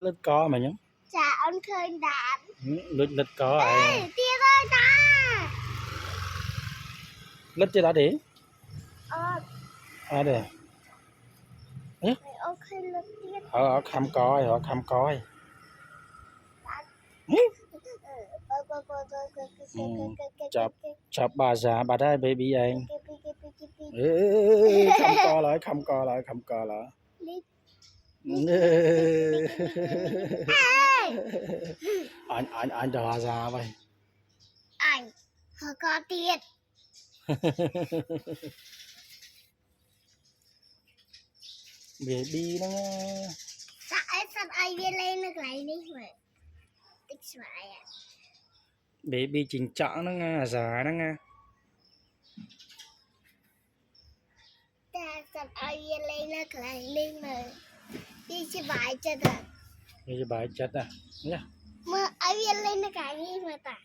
Lít có mà nhá. Chà ông khơi đạn. Lít có ai. Ê, tia ơi ta. Lít chưa đã đi. Đây. Ông khơi lít tia. Họ khăm coi, chập bà già bà đây baby anh. Khăm co lại. Anh đò ra vậy. Anh họ có tiền. Baby nó nghe. Sao ai biết lên được lại đi mà. Tích xoài à. Baby chỉnh trọng nó nghe, già nó nghe. Sao ai biết lên được lại đi mà. Đi chứ bài chất à. Đi bài chất à. Nhá. Mà ai biết lên được lại đi mà ta.